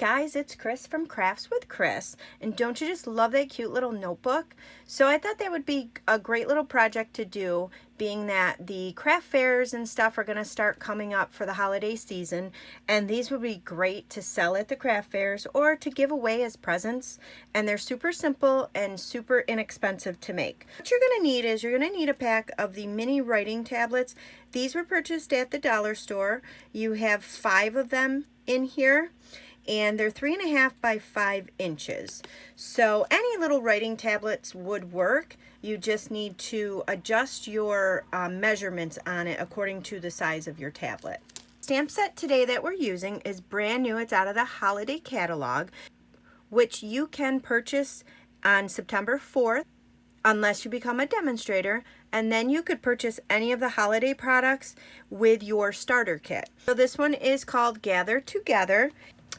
guys, it's Chris from Crafts with Chris, and don't you just love that cute little notebook? So I thought that would be a great little project to do, being that the craft fairs and stuff are going to start coming up for the holiday season, and these would be great to sell at the craft fairs or to give away as presents, and they're super simple and super inexpensive to make. What you're going to need is you're going to need a pack of the mini writing tablets. These were purchased at the dollar store. You have 5 of them in here, and they're 3.5 by 5 inches. So any little writing tablets would work. You just need to adjust your measurements on it according to the size of your tablet. Stamp set today that we're using is brand new. It's out of the holiday catalog, which you can purchase on September 4th unless you become a demonstrator, and then you could purchase any of the holiday products with your starter kit. So this one is called Gather Together,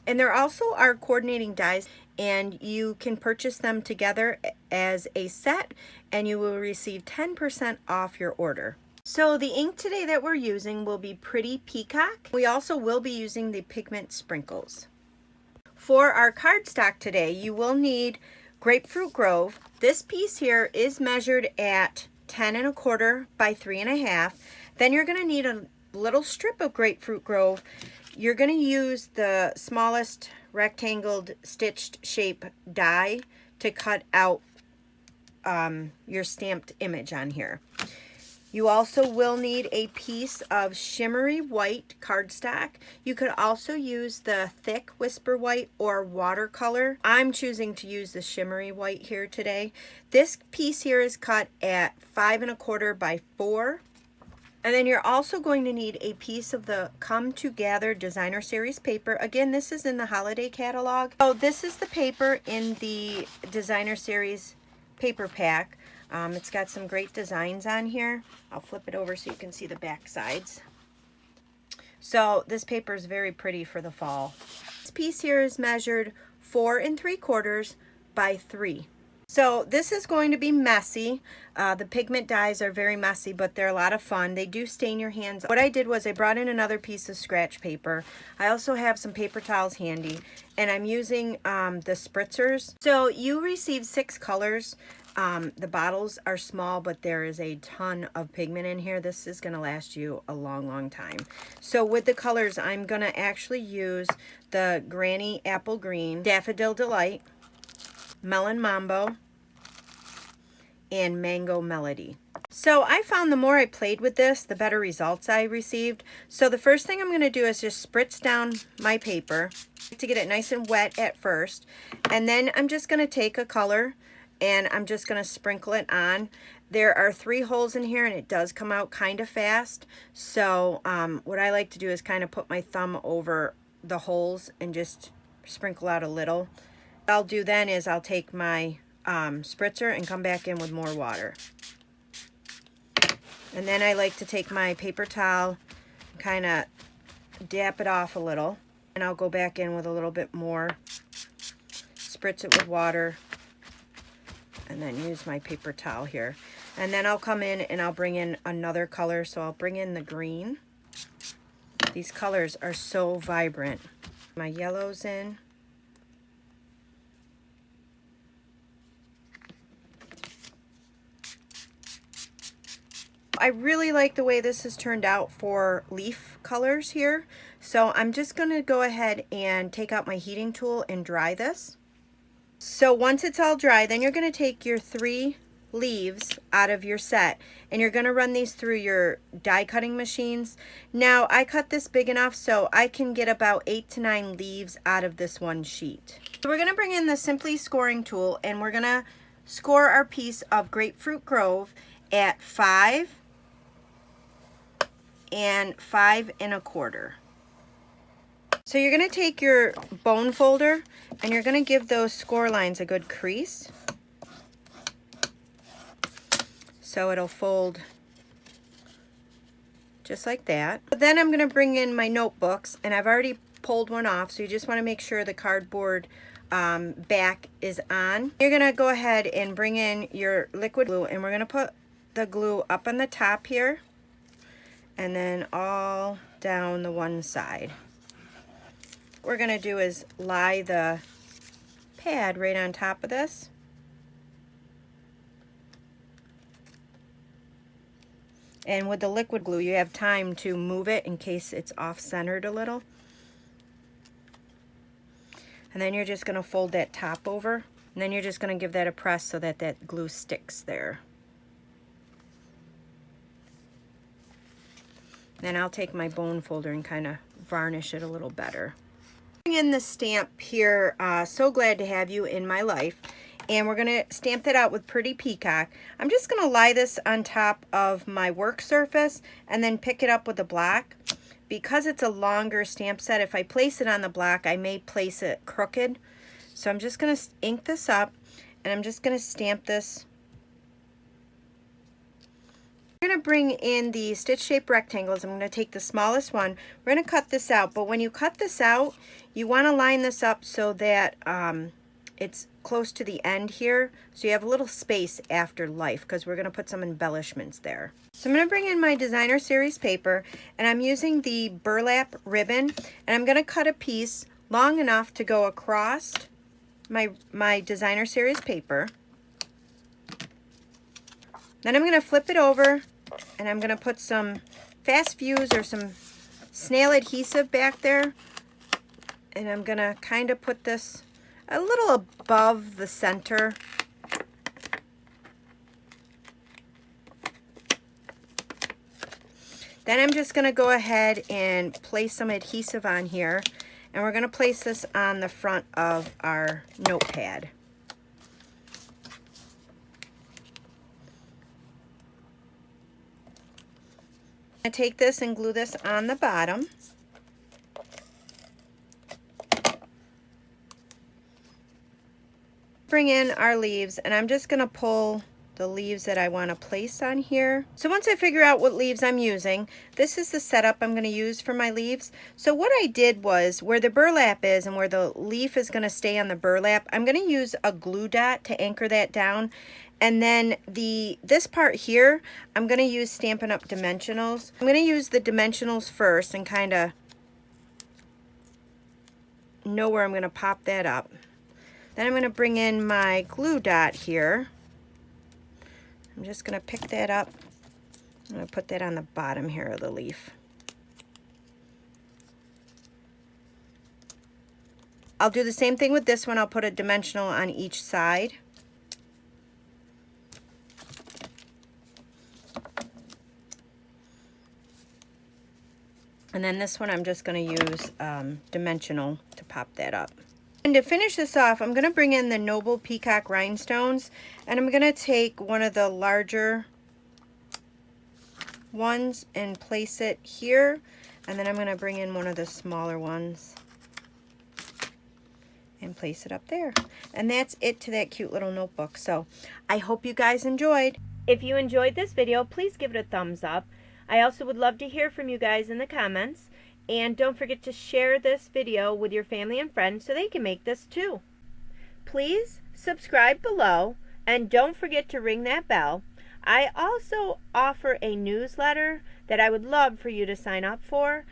and there also are coordinating dies, and you can purchase them together as a set, and you will receive 10% off your order. So the ink today that we're using will be Pretty Peacock. We also will be using the pigment sprinkles. For our cardstock today, you will need Grapefruit Grove. This piece here is measured at 10.25 by 3.5. Then you're going to need a little strip of Grapefruit Grove. You're going to use the smallest rectangled stitched shape die to cut out your stamped image on here. You also will need a piece of shimmery white cardstock. You could also use the thick Whisper White or watercolor. I'm choosing to use the shimmery white here today. This piece here is cut at 5.25 by 4. And then you're also going to need a piece of the Come Together Designer Series paper. Again, this is in the holiday catalog. So this is the paper in the Designer Series paper pack. It's got some great designs on here. I'll flip it over so you can see the back sides. So this paper is very pretty for the fall. This piece here is measured 4 3/4 by 3. So this is going to be messy. The pigment dyes are very messy, but they're a lot of fun. They do stain your hands. What I did was I brought in another piece of scratch paper. I also have some paper towels handy, and I'm using the spritzers. So you receive 6 colors. The bottles are small, but there is a ton of pigment in here. This is going to last you a long time. So with the colors, I'm going to actually use the Granny Apple Green, Daffodil Delight, Melon Mambo, and Mango Melody. So I found the more I played with this, the better results I received. So the first thing I'm going to do is just spritz down my paper to get it nice and wet at first. And then I'm just going to take a color and I'm just going to sprinkle it on. There are 3 holes in here, and it does come out kind of fast. So what I like to do is kind of put my thumb over the holes and just sprinkle out a little. What I'll do then is I'll take my spritzer and come back in with more water. And then I like to take my paper towel and kind of dap it off a little. And I'll go back in with a little bit more, spritz it with water, and then use my paper towel here. And then I'll come in and I'll bring in another color. So I'll bring in the green. These colors are so vibrant. My yellow's in. I really like the way this has turned out for leaf colors here. So I'm just going to go ahead and take out my heating tool and dry this. So once it's all dry, then you're going to take your 3 leaves out of your set, and you're going to run these through your die cutting machines. Now I cut this big enough so I can get about 8 to 9 leaves out of this one sheet. So we're going to bring in the Simply Scoring tool, and we're going to score our piece of Grapefruit Grove at 5 and 5.25. So you're going to take your bone folder and you're going to give those score lines a good crease. So it'll fold just like that. But then I'm going to bring in my notebooks, and I've already pulled one off, so you just want to make sure the cardboard back is on. You're going to go ahead and bring in your liquid glue, and we're going to put the glue up on the top here and then all down the one side. we're going to do is lie the pad right on top of this. And with the liquid glue, you have time to move it in case it's off-centered a little. And then you're just going to fold that top over, and then you're just going to give that a press so that that glue sticks there. Then I'll take my bone folder and kind of varnish it a little better. Bring in the stamp here, So Glad to Have You in My Life. And we're going to stamp that out with Pretty Peacock. I'm just going to lie this on top of my work surface and then pick it up with a block. Because it's a longer stamp set, if I place it on the block, I may place it crooked. So I'm just going to ink this up, and I'm just going to stamp this. We're going to bring in the stitch shaped rectangles. I'm going to take the smallest one. We're going to cut this out, but when you cut this out, you want to line this up so that it's close to the end here, so you have a little space after life, because we're going to put some embellishments there. So I'm going to bring in my designer series paper, and I'm using the burlap ribbon, and I'm going to cut a piece long enough to go across my designer series paper. Then I'm going to flip it over, and I'm going to put some fast fuse or some snail adhesive back there, and I'm going to kind of put this a little above the center. Then I'm just going to go ahead and place some adhesive on here, and we're going to place this on the front of our notepad. I'm going to take this and glue this on the bottom. Bring in our leaves, and I'm just going to pull the leaves that I want to place on here. So once I figure out what leaves I'm using, this is the setup I'm going to use for my leaves. So what I did was, where the burlap is and where the leaf is going to stay on the burlap, I'm going to use a glue dot to anchor that down. And then this part here, I'm going to use Stampin' Up! Dimensionals. I'm going to use the dimensionals first and kind of know where I'm going to pop that up. Then I'm going to bring in my glue dot here. I'm just going to pick that up. I'm going to put that on the bottom here of the leaf. I'll do the same thing with this one. I'll put a dimensional on each side. And then this one I'm just going to use dimensional to pop that up. And to finish this off, I'm going to bring in the Noble Peacock Rhinestones, and I'm going to take one of the larger ones and place it here, and then I'm going to bring in one of the smaller ones and place it up there. And that's it to that cute little notebook. So I hope you guys enjoyed. If you enjoyed this video, please give it a thumbs up. I also would love to hear from you guys in the comments. And don't forget to share this video with your family and friends so they can make this too. Please subscribe below, and don't forget to ring that bell. I also offer a newsletter that I would love for you to sign up for.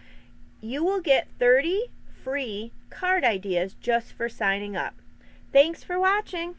You will get 30 free card ideas just for signing up. Thanks for watching.